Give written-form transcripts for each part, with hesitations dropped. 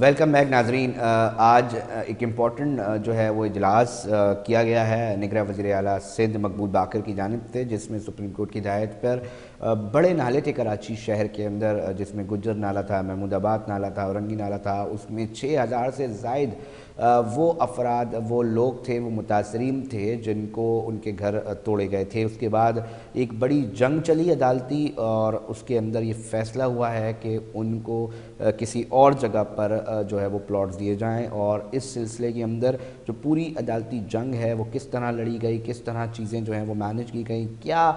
Welcome back ناظرین. آج ایک امپورٹنٹ جو ہے وہ اجلاس کیا گیا ہے نگراں وزیر اعلیٰ سندھ مقبول باقر کی جانب سے، جس میں سپریم کورٹ کی ہدایت پر بڑے نالے تھے کراچی شہر کے اندر، جس میں گجر نالہ تھا، محمود آباد نالہ تھا، اورنگی نالہ تھا. اس میں 6000 سے زائد وہ افراد، وہ لوگ تھے، وہ متاثرین تھے جن کو ان کے گھر توڑے گئے تھے. اس کے بعد ایک بڑی جنگ چلی عدالتی، اور اس کے اندر یہ فیصلہ ہوا ہے کہ ان کو کسی اور جگہ پر جو ہے وہ پلاٹس دیے جائیں. اور اس سلسلے کے اندر جو پوری عدالتی جنگ ہے وہ کس طرح لڑی گئی، کس طرح چیزیں جو ہیں وہ مینج کی گئیں، کیا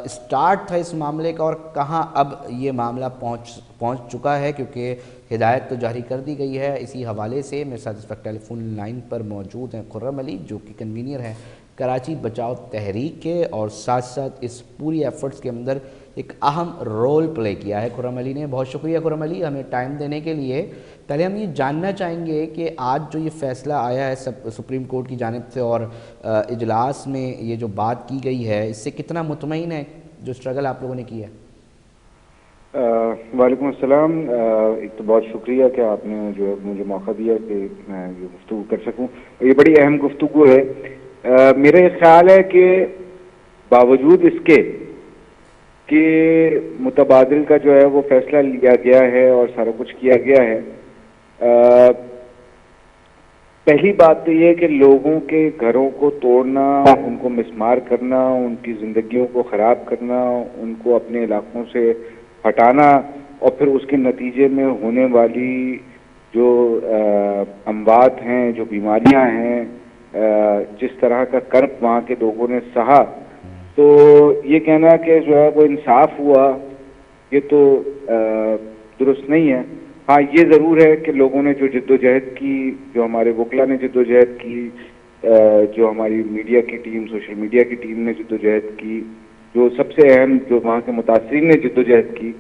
اسٹارٹ تھا اس معاملے کا اور کہاں اب یہ معاملہ پہنچ چکا ہے، کیونکہ ہدایت تو جاری کر دی گئی ہے. اسی حوالے سے میرے ساتھ اس وقت ٹیلی فون لائن پر موجود ہیں خرم علی، جو کہ کنوینر ہیں کراچی بچاؤ تحریک کے، اور ساتھ ساتھ اس پوری ایفرٹس کے اندر ایک اہم رول پلے کیا ہے خرم علی نے. بہت شکریہ خرم علی ہمیں ٹائم دینے کے لیے. پہلے ہم یہ جاننا چاہیں گے کہ آج جو یہ فیصلہ آیا ہے سپریم کورٹ کی جانب سے، اور اجلاس میں یہ جو بات کی گئی ہے، اس سے کتنا مطمئن ہے جو اسٹرگل آپ لوگوں نے کی ہے؟ وعلیکم السلام. ایک تو بہت شکریہ کہ آپ نے جو مجھے موقع دیا کہ میں یہ گفتگو کر سکوں. یہ بڑی اہم گفتگو ہے. میرا یہ خیال ہے کہ باوجود اس کے کہ متبادل کا جو ہے وہ فیصلہ لیا گیا ہے اور سارا کچھ کیا گیا ہے، پہلی بات تو یہ کہ لوگوں کے گھروں کو توڑنا، ان کو مسمار کرنا، ان کی زندگیوں کو خراب کرنا، ان کو اپنے علاقوں سے ہٹانا، اور پھر اس کے نتیجے میں ہونے والی جو اموات ہیں، جو بیماریاں ہیں، جس طرح کا کرب وہاں کے لوگوں نے سہا، تو یہ کہنا کہ جو ہے وہ انصاف ہوا، یہ تو درست نہیں ہے. ہاں یہ ضرور ہے کہ لوگوں نے جو جد و جہد کی، جو ہمارے وکلا نے جد و جہد کی، جو ہماری میڈیا کی ٹیم، سوشل میڈیا کی ٹیم نے جد و جہد کی، جو سب سے اہم جو وہاں کے متاثرین نے جد و جہد کی،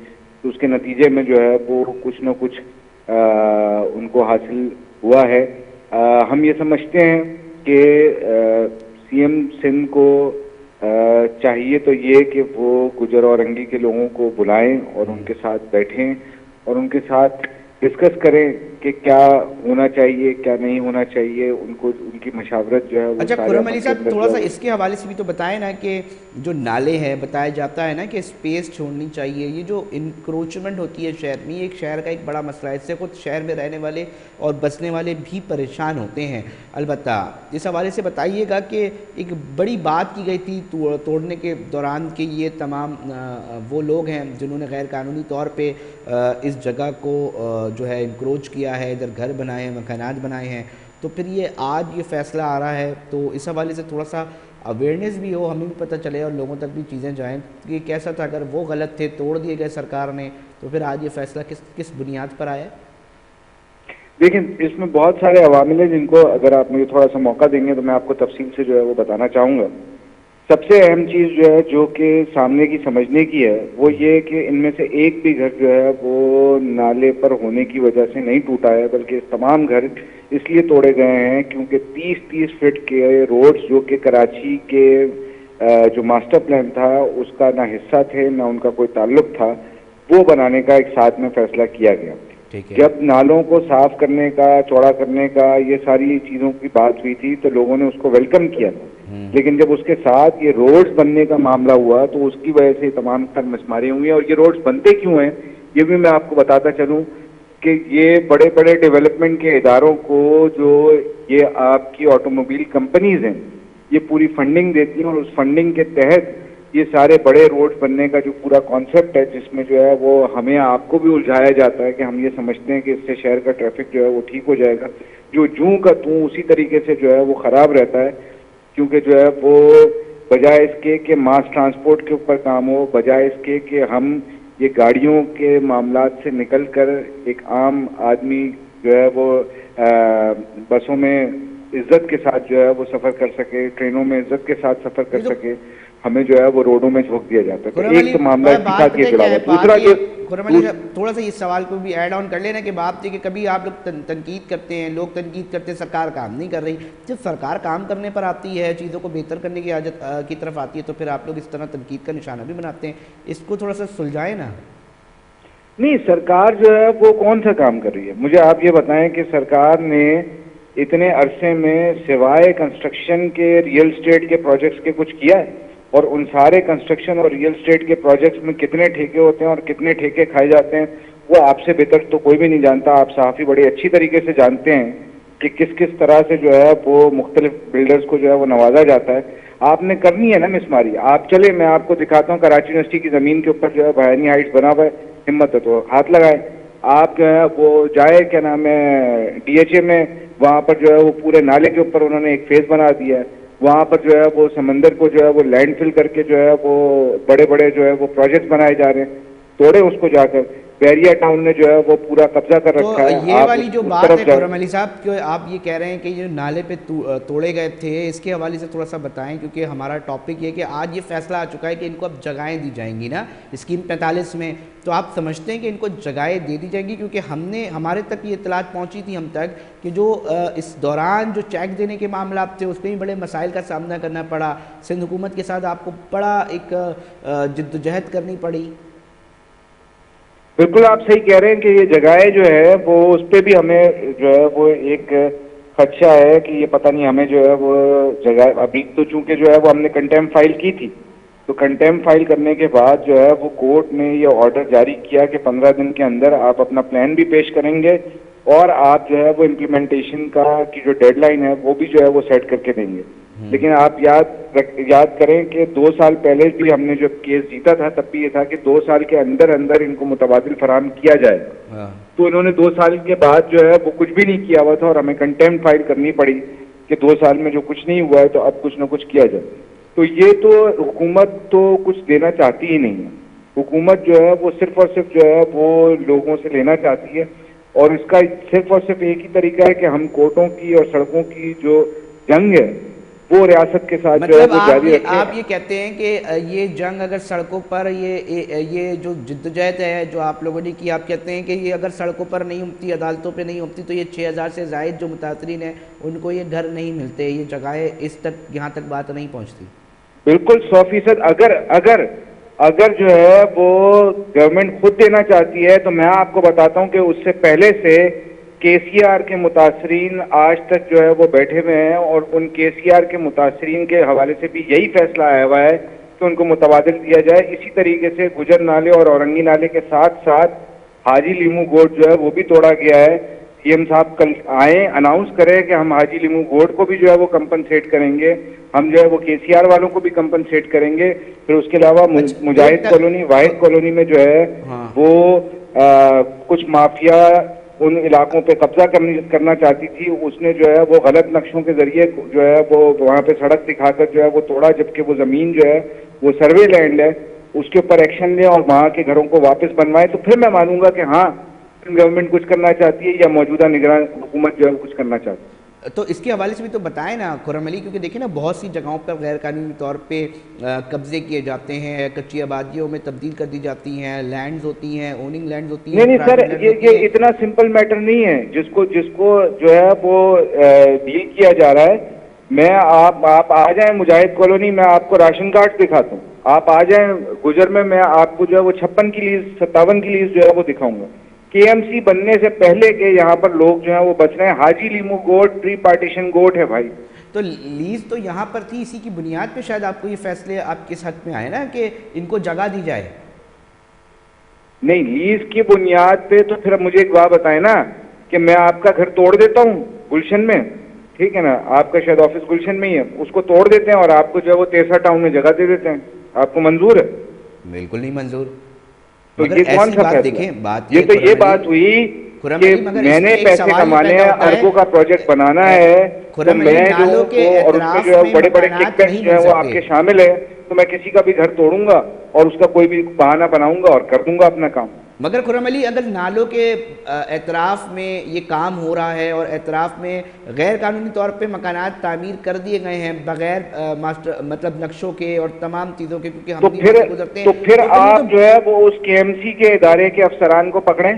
تو اس کے نتیجے میں جو ہے وہ کچھ نہ کچھ ان کو حاصل ہوا ہے. ہم یہ سمجھتے ہیں کہ سی ایم سندھ کو چاہیے تو یہ کہ وہ گجر اورنگی کے لوگوں کو بلائیں اور ان کے ساتھ بیٹھیں اور ان کے ساتھ ڈسکس کریں کہ کیا ہونا چاہیے، کیا نہیں ہونا چاہیے. ان کو ان کی مشاورت جو ہے وہ اچھا سارے خرم عمل علی کے صاحب، اندر تھوڑا جو سا ہے اس کے حوالے سے بھی تو بتائیں نا کہ جو نالے ہیں، بتایا جاتا ہے نا کہ اسپیس چھوڑنی چاہیے. یہ جو انکروچمنٹ ہوتی ہے شہر میں، یہ ایک شہر کا ایک بڑا مسئلہ ہے. اس سے خود شہر میں رہنے والے اور بسنے والے بھی پریشان ہوتے ہیں. البتہ اس حوالے سے بتائیے گا کہ ایک بڑی بات کی گئی تھی توڑنے کے دوران کہ یہ تمام وہ لوگ ہیں جنہوں نے غیر قانونی طور پہ اس جگہ کو جو ہے انکروچ کیا ہے، ادھر گھر بنائے ہیں، مکانات بنائے ہیں. تو پھر یہ آج یہ فیصلہ آ رہا ہے، تو اس حوالے سے تھوڑا سا اویئرنیس بھی ہو، ہمیں بھی پتہ چلے اور لوگوں تک بھی چیزیں جائیں کہ یہ کیسا تھا. اگر وہ غلط تھے، توڑ دیے گئے سرکار نے، تو پھر آج یہ فیصلہ کس بنیاد پر آیا ہے؟ دیکھیں، اس میں بہت سارے عوامل ہیں جن کو اگر آپ مجھے تھوڑا سا موقع دیں گے تو میں آپ کو تفصیل سے جو ہے وہ بتانا چاہوں گا. سب سے اہم چیز جو ہے جو کہ سامنے کی سمجھنے کی ہے وہ یہ کہ ان میں سے ایک بھی گھر جو ہے وہ نالے پر ہونے کی وجہ سے نہیں ٹوٹا ہے، بلکہ تمام گھر اس لیے توڑے گئے ہیں کیونکہ 30 فٹ کے روڈز جو کہ کراچی کے جو ماسٹر پلان تھا اس کا نہ حصہ تھے، نہ ان کا کوئی تعلق تھا، وہ بنانے کا ایک ساتھ میں فیصلہ کیا گیا. جب نالوں کو صاف کرنے کا، چوڑا کرنے کا، یہ ساری چیزوں کی بات ہوئی تھی تو لوگوں نے اس کو ویلکم کیا تھا. لیکن جب اس کے ساتھ یہ روڈز بننے کا معاملہ ہوا تو اس کی وجہ سے تمام تر مسماری ہوئی. اور یہ روڈز بنتے کیوں ہیں یہ بھی میں آپ کو بتاتا چلوں کہ یہ بڑے بڑے ڈیولپمنٹ کے اداروں کو، جو یہ آپ کی آٹو موبائل کمپنیز ہیں، یہ پوری فنڈنگ دیتی ہیں، اور اس فنڈنگ کے تحت یہ سارے بڑے روڈ بننے کا جو پورا کانسیپٹ ہے، جس میں جو ہے وہ ہمیں آپ کو بھی الجھایا جاتا ہے کہ ہم یہ سمجھتے ہیں کہ اس سے شہر کا ٹریفک جو ہے وہ ٹھیک ہو جائے گا، جو جوں کا توں اسی طریقے سے جو ہے وہ خراب رہتا ہے. کیونکہ جو ہے وہ بجائے اس کے کہ ماس ٹرانسپورٹ کے اوپر کام ہو، بجائے اس کے کہ ہم یہ گاڑیوں کے معاملات سے نکل کر ایک عام آدمی جو ہے وہ بسوں میں عزت کے ساتھ جو ہے وہ سفر کر سکے، ٹرینوں میں عزت کے ساتھ سفر کر سکے، ہمیں جو ہے وہ روڈوں میں جھونک دیا جاتا ہے. تو ایک تو معاملہ اس کے ساتھ یہ جڑا ہوا. دوسرا جو خرم علی صاحب تھوڑا سا اس سوال کو بھی ایڈ آن کر لینا کہ بات یہ کہ کبھی آپ لوگ تنقید کرتے ہیں، لوگ تنقید کرتے ہیں سرکار کام نہیں کر رہی. جب سرکار کام کرنے پر آتی ہے، چیزوں کو بہتر کرنے کی طرف آتی ہے، تو پھر آپ لوگ اس طرح تنقید کا نشانہ بھی بناتے ہیں. اس کو تھوڑا سا سلجھائیں نا. نہیں سرکار جو ہے وہ کون سا کام کر رہی ہے؟ مجھے آپ یہ بتائیں کہ سرکار نے اتنے عرصے میں سوائے کنسٹرکشن کے ریئل اسٹیٹ کے پروجیکٹس کے کچھ کیا ہے؟ اور ان سارے کنسٹرکشن اور ریئل اسٹیٹ کے پروجیکٹس میں کتنے ٹھیکے ہوتے ہیں اور کتنے ٹھیکے کھائے جاتے ہیں وہ آپ سے بہتر تو کوئی بھی نہیں جانتا. آپ صحافی بڑے اچھی طریقے سے جانتے ہیں کہ کس کس طرح سے جو ہے وہ مختلف بلڈرز کو جو ہے وہ نوازا جاتا ہے. آپ نے کرنی ہے نا مسماری. آپ چلے میں آپ کو دکھاتا ہوں کراچی یونیورسٹی کی زمین کے اوپر جو ہے بھیانی ہائٹس بنا ہوا ہے, ہمت ہے تو ہاتھ لگائے. آپ جو ہے وہ جائے کیا نام ہے ڈی ایچ اے میں, وہاں پر جو ہے وہ پورے نالے کے اوپر انہوں نے ایک فیس بنا دیا ہے. وہاں پر جو ہے وہ سمندر کو جو ہے وہ لینڈ فل کر کے جو ہے وہ بڑے بڑے جو ہے وہ پروجیکٹس بنائے جا رہے ہیں. توڑے اس کو جا کر. بیریا ٹاؤن نے جو ہے وہ پورا قبضہ کر تو رکھا ہے. یہ آپ والی جو اس بات طرف ہے جائیں. خرم علی صاحب کہ آپ یہ کہہ رہے ہیں کہ یہ نالے پہ توڑے گئے تھے, اس کے حوالے سے تھوڑا سا بتائیں, کیونکہ ہمارا ٹاپک یہ کہ آج یہ فیصلہ آ چکا ہے کہ ان کو اب جگہیں دی جائیں گی نا اسکیم 45 میں. تو آپ سمجھتے ہیں کہ ان کو جگہیں دے دی جائیں گی؟ کیونکہ ہمارے تک یہ اطلاعات پہنچی تھی ہم تک کہ جو اس دوران جو چیک دینے کے معاملات تھے اس میں بھی بڑے مسائل کا سامنا کرنا پڑا. سندھ حکومت کے ساتھ آپ کو بڑا ایک جدوجہد کرنی پڑی. بالکل آپ صحیح کہہ رہے ہیں کہ یہ جگہیں جو ہے وہ اس پہ بھی ہمیں جو ہے وہ ایک خدشہ ہے کہ یہ پتہ نہیں ہمیں جو ہے وہ جگہ ابھی تو چونکہ جو ہے وہ ہم نے کنٹیم فائل کی تھی, تو کنٹیم فائل کرنے کے بعد جو ہے وہ کورٹ نے یہ آرڈر جاری کیا کہ 15 دن کے اندر آپ اپنا پلان بھی پیش کریں گے اور آپ جو ہے وہ امپلیمنٹیشن کی جو ڈیڈ لائن ہے وہ بھی جو ہے وہ سیٹ کر کے دیں گے. لیکن آپ یاد کریں کہ 2 سال پہلے بھی ہم نے جو کیس جیتا تھا تب بھی یہ تھا کہ 2 سال کے اندر اندر ان کو متبادل فراہم کیا جائے. تو انہوں نے 2 سال کے بعد جو ہے وہ کچھ بھی نہیں کیا ہوا تھا اور ہمیں کنٹیم فائل کرنی پڑی کہ 2 سال میں جو کچھ نہیں ہوا ہے تو اب کچھ نہ کچھ کیا جائے. تو یہ تو حکومت تو کچھ دینا چاہتی ہی نہیں ہے. حکومت جو ہے وہ صرف اور صرف جو ہے وہ لوگوں سے لینا چاہتی ہے, اور اس کا صرف اور صرف ایک ہی طریقہ ہے کہ ہم کوٹوں کی اور سڑکوں کی جو جنگ ہے وہ ریاست کے ساتھ جو ہے مطلب وہ جاری رکھیں. آپ یہ کہتے ہیں کہ یہ جنگ اگر سڑکوں پر یہ جو جدوجہد ہے جو آپ لوگوں نے کی, آپ کہتے ہیں کہ یہ اگر سڑکوں پر نہیں ہوتی, عدالتوں پہ نہیں ہوتی, تو یہ 6000 سے زائد جو متاثرین ہیں ان کو یہ گھر نہیں ملتے, یہ جگہیں اس تک یہاں تک بات نہیں پہنچتی. بالکل 100%. اگر جو ہے وہ گورنمنٹ خود دینا چاہتی ہے تو میں آپ کو بتاتا ہوں کہ اس سے پہلے سے کے سی آر کے متاثرین آج تک جو ہے وہ بیٹھے ہوئے ہیں, اور ان کے سی آر کے متاثرین کے حوالے سے بھی یہی فیصلہ آیا ہوا ہے کہ ان کو متبادل دیا جائے. اسی طریقے سے گجر نالے اور اورنگی نالے کے ساتھ ساتھ حاجی لیمو گوٹ جو ہے وہ بھی توڑا گیا ہے. سی ایم صاحب کل آئیں اناؤنس کریں کہ ہم حاجی لیمو گوٹ کو بھی جو ہے وہ کمپنسیٹ کریں گے, ہم جو ہے وہ کے سی آر والوں کو بھی کمپنسیٹ کریں گے. پھر اس کے علاوہ مجاہد کالونی واحد کالونی میں جو ہے وہ کچھ مافیا ان علاقوں پہ قبضہ کرنا چاہتی تھی, اس نے جو ہے وہ غلط نقشوں کے ذریعے جو ہے وہ وہاں پہ سڑک دکھا کر جو ہے وہ توڑا, جبکہ وہ زمین جو ہے وہ سروے لینڈ ہے, اس کے اوپر ایکشن لیں اور وہاں کے گھروں کو واپس بنوائیں. تو پھر میں مانوں گا کہ ہاں گورنمنٹ کچھ کرنا چاہتی ہے یا موجودہ نگران حکومت جو ہے کچھ کرنا چاہتی ہے. تو اس کے حوالے سے بھی تو بتائیں نا خرم علی, کیونکہ دیکھیں نا بہت سی جگہوں پر غیر قانونی طور پہ قبضے کیے جاتے ہیں, کچی آبادیوں میں تبدیل کر دی جاتی ہیں, لینڈز ہوتی ہیں, اوننگ لینڈز ہوتی ہیں. نہیں سر, یہ اتنا سمپل میٹر نہیں ہے جس کو جو ہے وہ ڈیل کیا جا رہا ہے. میں آپ آ جائیں مجاہد کالونی, میں آپ کو راشن کارڈ دکھاتا ہوں. آپ آ جائیں گجر میں آپ کو جو ہے وہ 56 کی لیز 57 کی لیز جو ہے وہ دکھاؤں گا. کے ایم سی بننے سے پہلے کے یہاں پر لوگ جو ہیں وہ بچ رہے ہیں. حاجی لیمو گوٹ پری پارٹیشن گوٹ ہے بھائی. تو لیز تو یہاں پر تھی, اسی کی بنیاد پہ شاید آپ کو یہ فیصلے آپ کس حد میں آئے نا کہ ان کو جگہ دی جائے. نہیں لیز کی بنیاد پہ تو پھر مجھے ایک بات بتائیں نا کہ میں آپ کا گھر توڑ دیتا ہوں گلشن میں, ٹھیک ہے نا, آپ کا شاید آفس گلشن میں ہی ہے, اس کو توڑ دیتے ہیں اور آپ کو جو ہے وہ تیسرا ٹاؤن میں جگہ دے دیتے ہیں. آپ کو منظور ہے؟ بالکل نہیں منظور. تو یہ کون سا فیصلہ؟ یہ بات ہوئی کہ میں نے پیسے کمانے ہیں, اربوں کا پروجیکٹ بنانا ہے, تو میں جو اور اس میں جو ہے بڑے بڑے کک بیکس جو ہے وہ آپ کے شامل ہے, تو میں کسی کا بھی گھر توڑوں گا اور اس کا کوئی بھی بہانہ بناؤں گا اور کر دوں گا اپنا کام. مگر خرم علی, اگر نالوں کے اطراف میں یہ کام ہو رہا ہے اور اطراف میں غیر قانونی طور پہ مکانات تعمیر کر دیے گئے ہیں بغیر مطلب نقشوں کے اور تمام چیزوں کے, کیونکہ ہم بھی گزرتے ہیں, تو پھر آپ جو ہے وہ اس کے ایم سی کے ادارے کے افسران کو پکڑیں,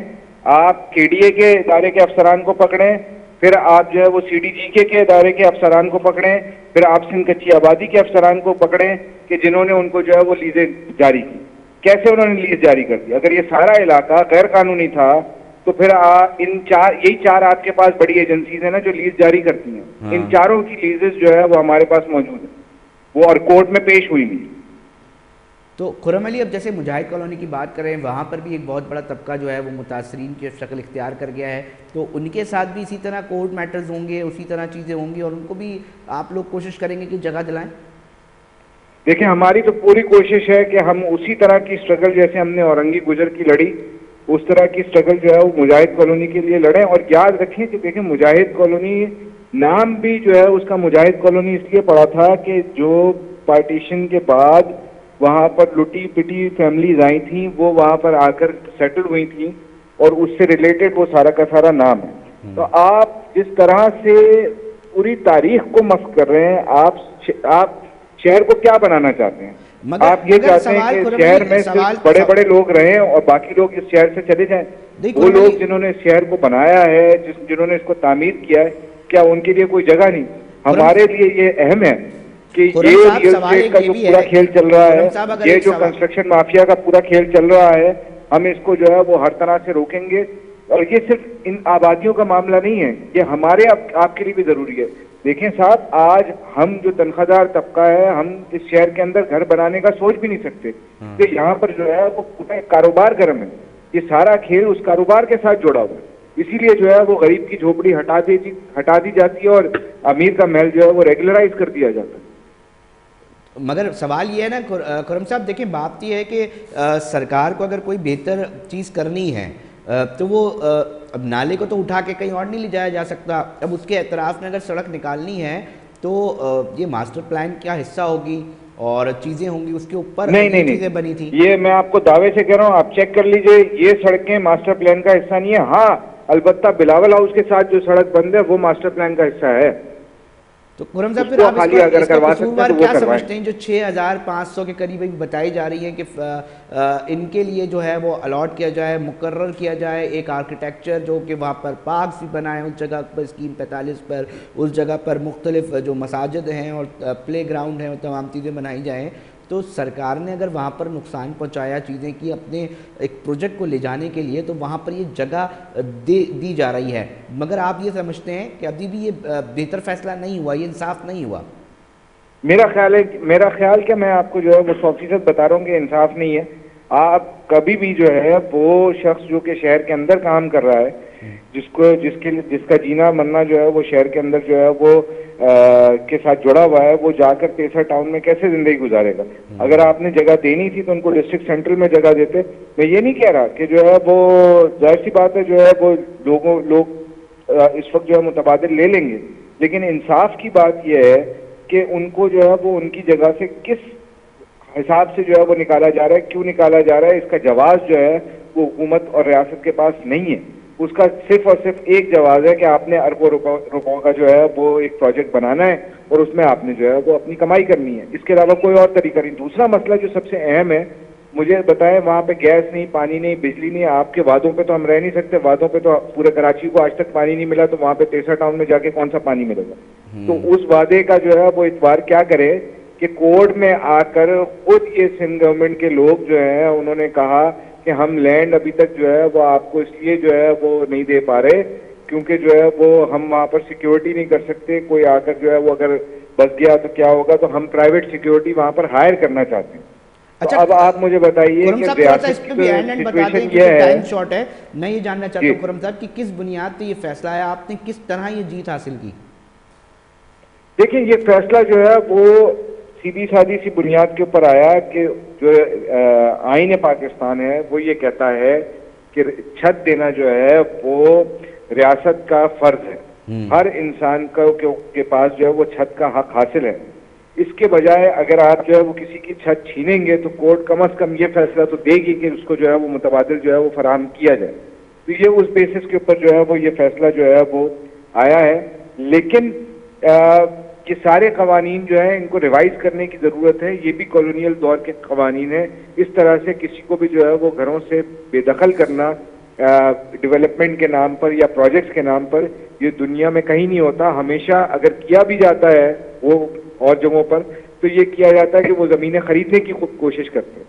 آپ کے ڈی اے کے ادارے کے افسران کو پکڑیں, پھر آپ جو ہے وہ سی ڈی جی کے ادارے کے افسران کو پکڑیں, پھر آپ سندھ کچی آبادی کے افسران کو پکڑیں کہ جنہوں نے ان کو جو ہے وہ لیزیں جاری کی. کیسے انہوں نے لیز جاری کر دی؟ اگر یہ سارا علاقہ غیر قانونی تھا تو پھر یہی چار آپ کے پاس بڑی ایجنسیز ہیں نا جو لیز جاری کرتی ہیں، ان چاروں کی لیزز جو ہے وہ ہمارے پاس موجود ہیں، وہ اور کورٹ میں پیش ہوئی نہیں۔ تو خرم علی، اب جیسے مجاہد کالونی کی بات کریں، وہاں پر بھی ایک بہت بڑا طبقہ جو ہے وہ متاثرین کی شکل اختیار کر گیا ہے، تو ان کے ساتھ بھی اسی طرح کورٹ میٹرز ہوں گے، اسی طرح چیزیں ہوں گی، اور ان کو بھی آپ لوگ کوشش کریں گے کہ جگہ دلائیں؟ دیکھیں ہماری تو پوری کوشش ہے کہ ہم اسی طرح کی سٹرگل جیسے ہم نے اورنگی گجر کی لڑی، اس طرح کی سٹرگل جو ہے وہ مجاہد کالونی کے لیے لڑیں۔ اور یاد رکھیں کہ دیکھیں مجاہد کالونی نام بھی جو ہے اس کا مجاہد کالونی اس لیے پڑا تھا کہ جو پارٹیشن کے بعد وہاں پر لٹی پٹی فیملیز آئی تھیں وہ وہاں پر آ کر سیٹل ہوئی تھیں، اور اس سے ریلیٹڈ وہ سارا کا سارا نام ہے۔ تو آپ جس طرح سے پوری تاریخ کو مسخ کر رہے ہیں، آپ شہر کو کیا بنانا چاہتے ہیں؟ آپ یہ چاہتے ہیں کہ شہر میں صرف بڑے بڑے لوگ رہیں اور باقی لوگ اس شہر سے چلے جائیں؟ وہ لوگ جنہوں نے اس شہر کو بنایا ہے، جنہوں نے اس کو تعمیر کیا ہے، کیا ان کے لیے کوئی جگہ نہیں؟ ہمارے لیے یہ اہم ہے کہ یہ ریل اسٹیٹ کا جو پورا کھیل چل رہا ہے، یہ جو کنسٹرکشن مافیا کا پورا کھیل چل رہا ہے، ہم اس کو جو ہے وہ ہر طرح سے روکیں گے۔ اور یہ صرف ان آبادیوں کا معاملہ نہیں ہے، یہ ہمارے آپ کے لیے بھی ضروری ہے۔ دیکھیں صاحب، آج ہم جو تنخواہ دار طبقہ ہے، ہم اس شہر کے اندر گھر بنانے کا سوچ بھی نہیں سکتے کہ یہاں پر جو ہے وہ پورا ایک کاروبار گرم ہے، یہ سارا کھیل اس کاروبار کے ساتھ جڑا ہوا ہے۔ اسی لیے جو ہے وہ غریب کی جھوپڑی ہٹا دی جاتی ہے اور امیر کا محل جو ہے وہ ریگولرائز کر دیا جاتا ہے۔ مگر سوال یہ ہے نا خرم صاحب، دیکھیں بات یہ ہے کہ سرکار کو اگر کوئی بہتر چیز کرنی ہے تو وہ اب نالے کو تو اٹھا کے کہیں اور نہیں لے جایا جا سکتا، اب اس کے اعتراف میں اگر سڑک نکالنی ہے تو یہ ماسٹر پلان کا حصہ ہوگی اور چیزیں ہوں گی، اس کے اوپر چیزیں بنی تھیں۔ یہ میں آپ کو دعوے سے کہہ رہا ہوں، آپ چیک کر لیجئے، یہ سڑکیں ماسٹر پلان کا حصہ نہیں ہے۔ ہاں البتہ بلاول ہاؤس کے ساتھ جو سڑک بند ہے وہ ماسٹر پلان کا حصہ ہے۔ تو خرم صاحب پھر آپ اس کا قصوروار کیا سمجھتے ہیں جو 6500 کے قریب بتائی جا رہی ہے کہ ان کے لیے جو ہے وہ الاٹ کیا جائے، مقرر کیا جائے ایک آرکیٹیکچر جو کہ وہاں پر پارکس بھی بنائیں، اس جگہ پر اسکیم 45 پر اس جگہ پر مختلف جو مساجد ہیں اور پلے گراؤنڈ ہیں وہ تمام چیزیں بنائی جائیں؟ تو سرکار نے اگر وہاں پر نقصان پہنچایا چیزیں کی اپنے ایک پروجیکٹ کو لے جانے کے لیے، تو وہاں پر یہ جگہ دی جا رہی ہے، مگر آپ یہ سمجھتے ہیں کہ ابھی بھی یہ بہتر فیصلہ نہیں ہوا، یہ انصاف نہیں ہوا؟ میرا خیال کہ میں آپ کو جو ہے وہ 100% بتا رہا ہوں کہ انصاف نہیں ہے۔ آپ کبھی بھی جو ہے وہ شخص جو کہ شہر کے اندر کام کر رہا ہے، جس کا جینا مرنا جو ہے وہ شہر کے اندر جو ہے وہ کے ساتھ جڑا ہوا ہے، وہ جا کر تیسرا ٹاؤن میں کیسے زندگی گزارے گا؟ اگر آپ نے جگہ دینی تھی تو ان کو ڈسٹرکٹ سینٹرل میں جگہ دیتے۔ میں یہ نہیں کہہ رہا کہ جو ہے وہ ظاہر سی بات ہے جو ہے وہ لوگ اس وقت جو ہے متبادل لے لیں گے، لیکن انصاف کی بات یہ ہے کہ ان کو جو ہے وہ ان کی جگہ سے کس حساب سے جو ہے وہ نکالا جا رہا ہے، کیوں نکالا جا رہا ہے، اس کا جواز جو ہے وہ حکومت اور ریاست کے پاس نہیں ہے۔ اس کا صرف اور صرف ایک جواز ہے کہ آپ نے اربوں روپوں کا جو ہے وہ ایک پروجیکٹ بنانا ہے اور اس میں آپ نے جو ہے وہ اپنی کمائی کرنی ہے، اس کے علاوہ کوئی اور طریقہ نہیں۔ دوسرا مسئلہ جو سب سے اہم ہے، مجھے بتائیں وہاں پہ گیس نہیں، پانی نہیں، بجلی نہیں، آپ کے وعدوں پہ تو ہم رہ نہیں سکتے، وعدوں پہ تو پورے کراچی کو آج تک پانی نہیں ملا، تو وہاں پہ تیسرا ٹاؤن میں جا کے کون سا پانی ملے گا؟ تو اس وعدے کا جو ہے وہ اعتبار کیا کرے کہ کورٹ میں آ کر خود یہ سندھ گورنمنٹ کے لوگ جو ہیں انہوں نے کہا کہ ہم لینڈ ابھی تک جو ہے وہ آپ کو اس لیے جو ہے وہ نہیں دے پا رہے کیونکہ جو ہے وہ ہم وہاں پر سیکیورٹی نہیں کر سکتے، کوئی آ کر جو ہے وہ اگر بس گیا تو کیا ہوگا، تو ہم پرائیویٹ سیکیورٹی وہاں پر ہائر کرنا چاہتے ہیں۔ اچھا اب آپ مجھے بتائیے کہ ریاست کی سچویشن یہ ہے، ٹائم شارٹ ہے، میں یہ جاننا چاہتا ہوں خرم صاحب کہ کس بنیاد پہ یہ فیصلہ ہے، آپ نے کس طرح یہ جیت حاصل کی؟ دیکھیں یہ فیصلہ جو ہے وہ سیدھی سادی سی بنیاد کے اوپر آیا کہ جو آئین پاکستان ہے وہ یہ کہتا ہے کہ چھت دینا جو ہے وہ ریاست کا فرض ہے، ہر انسان کے پاس جو ہے وہ چھت کا حق حاصل ہے۔ اس کے بجائے اگر آپ جو ہے وہ کسی کی چھت چھینیں گے تو کورٹ کم از کم یہ فیصلہ تو دے گی کہ اس کو جو ہے وہ متبادل جو ہے وہ فراہم کیا جائے۔ تو یہ اس بیسس کے اوپر جو ہے وہ یہ فیصلہ جو ہے وہ آیا ہے، لیکن یہ سارے قوانین جو ہیں ان کو ریوائز کرنے کی ضرورت ہے۔ یہ بھی کالونیل دور کے قوانین ہیں، اس طرح سے کسی کو بھی جو ہے وہ گھروں سے بے دخل کرنا ڈیولپمنٹ کے نام پر یا پروجیکٹس کے نام پر یہ دنیا میں کہیں نہیں ہوتا۔ ہمیشہ اگر کیا بھی جاتا ہے وہ اور جگہوں پر تو یہ کیا جاتا ہے کہ وہ زمینیں خریدنے کی خود کوشش کرتے ہیں۔